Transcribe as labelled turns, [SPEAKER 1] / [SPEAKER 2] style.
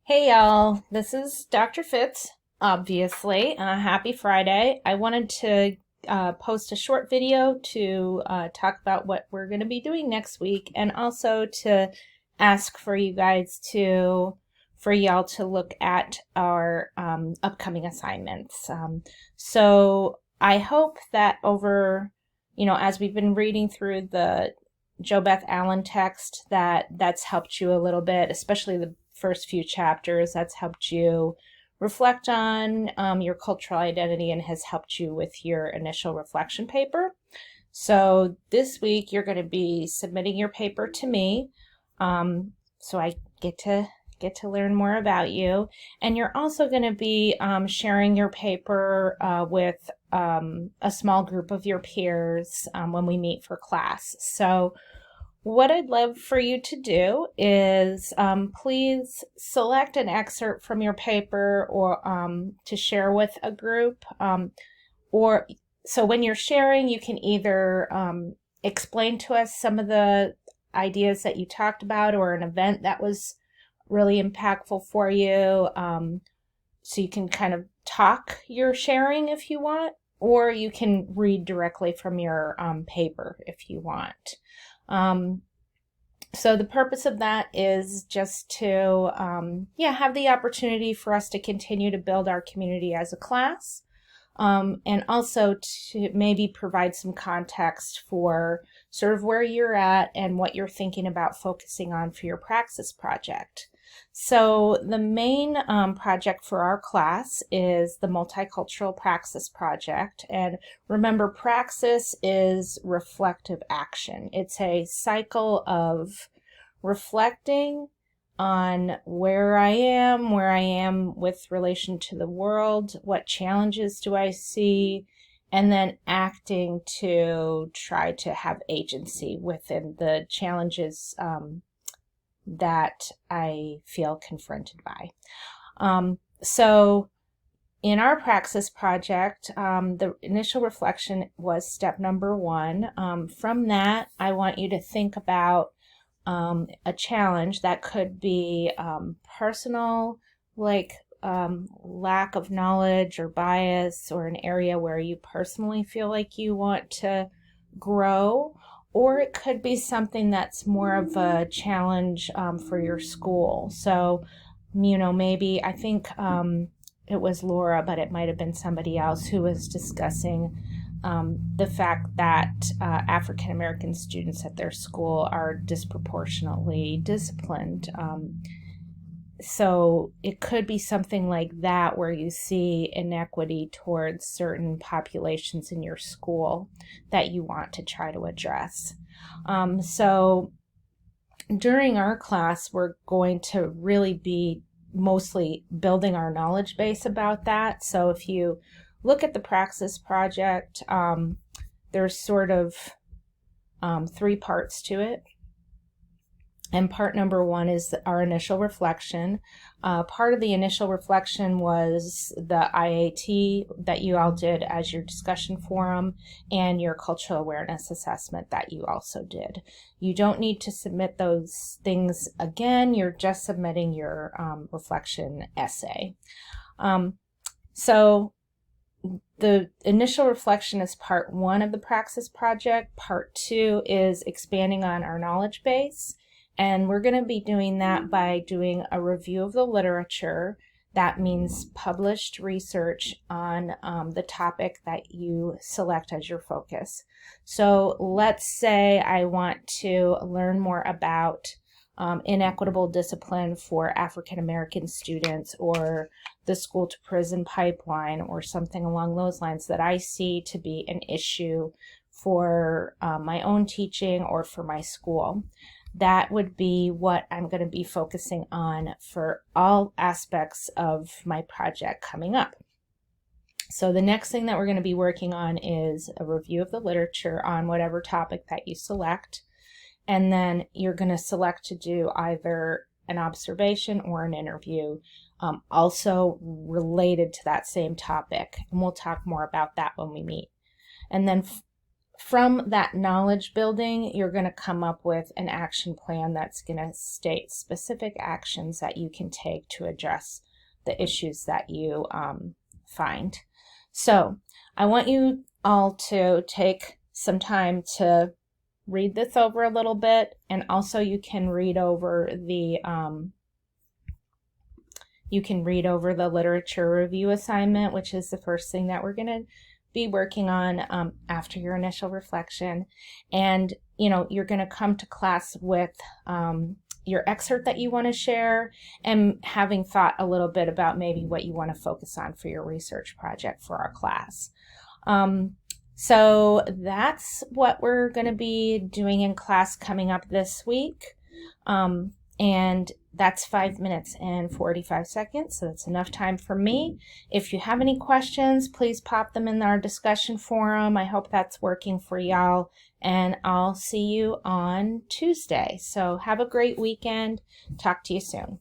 [SPEAKER 1] Hey y'all, this is Dr. Fitz, obviously. Happy Friday. I wanted to post a short video to talk about what we're going to be doing next week and also to ask for you guys for y'all to look at our upcoming assignments. So I hope that as we've been reading through the Jo Beth Allen text, that's helped you a little bit, especially the first few chapters. That's helped you reflect on your cultural identity and has helped you with your initial reflection paper. So this week you're going to be submitting your paper to me, so I get to learn more about you, and you're also going to be sharing your paper with a small group of your peers when we meet for class. So what I'd love for you to do is please select an excerpt from your paper or to share with a group. Or so when you're sharing, you can either explain to us some of the ideas that you talked about or an event that was really impactful for you. So you can kind of talk your sharing if you want, or you can read directly from your paper if you want. So the purpose of that is just to, have the opportunity for us to continue to build our community as a class, and also to maybe provide some context for sort of where you're at and what you're thinking about focusing on for your Praxis project. So the main project for our class is the Multicultural Praxis Project. And remember, Praxis is reflective action. It's a cycle of reflecting on where I am with relation to the world, what challenges do I see, and then acting to try to have agency within the challenges that I feel confronted by. So in our Praxis project, the initial reflection was step number 1. From that, I want you to think about a challenge that could be personal, like lack of knowledge or bias, or an area where you personally feel like you want to grow, or it could be something that's more of a challenge for your school. So, maybe I think it was Laura, but it might have been somebody else who was discussing the fact that African American students at their school are disproportionately disciplined. So it could be something like that where you see inequity towards certain populations in your school that you want to try to address. So during our class, we're going to really be mostly building our knowledge base about that. So if you look at the Praxis project, there's sort of 3 parts to it. And part number 1 is our initial reflection. Part of the initial reflection was the IAT that you all did as your discussion forum and your cultural awareness assessment that you also did. You don't need to submit those things again. You're just submitting your reflection essay. So the initial reflection is part 1 of the Praxis project. Part 2 is expanding on our knowledge base. And we're going to be doing that by doing a review of the literature. That means published research on the topic that you select as your focus. So let's say I want to learn more about inequitable discipline for African American students, or the school to prison pipeline, or something along those lines that I see to be an issue for my own teaching or for my school. That would be what I'm going to be focusing on for all aspects of my project coming up. So the next thing that we're going to be working on is a review of the literature on whatever topic that you select. And then you're going to select to do either an observation or an interview, also related to that same topic. And we'll talk more about that when we meet. And then from that knowledge building, you're going to come up with an action plan that's going to state specific actions that you can take to address the issues that you find. So I want you all to take some time to read this over a little bit, and also you can read over the literature review assignment, which is the first thing that we're going to be working on after your initial reflection. And you're going to come to class with your excerpt that you want to share, and having thought a little bit about maybe what you want to focus on for your research project for our class. So that's what we're going to be doing in class coming up this week. And that's 5 minutes and 45 seconds, so that's enough time for me. If you have any questions, please pop them in our discussion forum. I hope that's working for y'all, and I'll see you on Tuesday. So have a great weekend. Talk to you soon.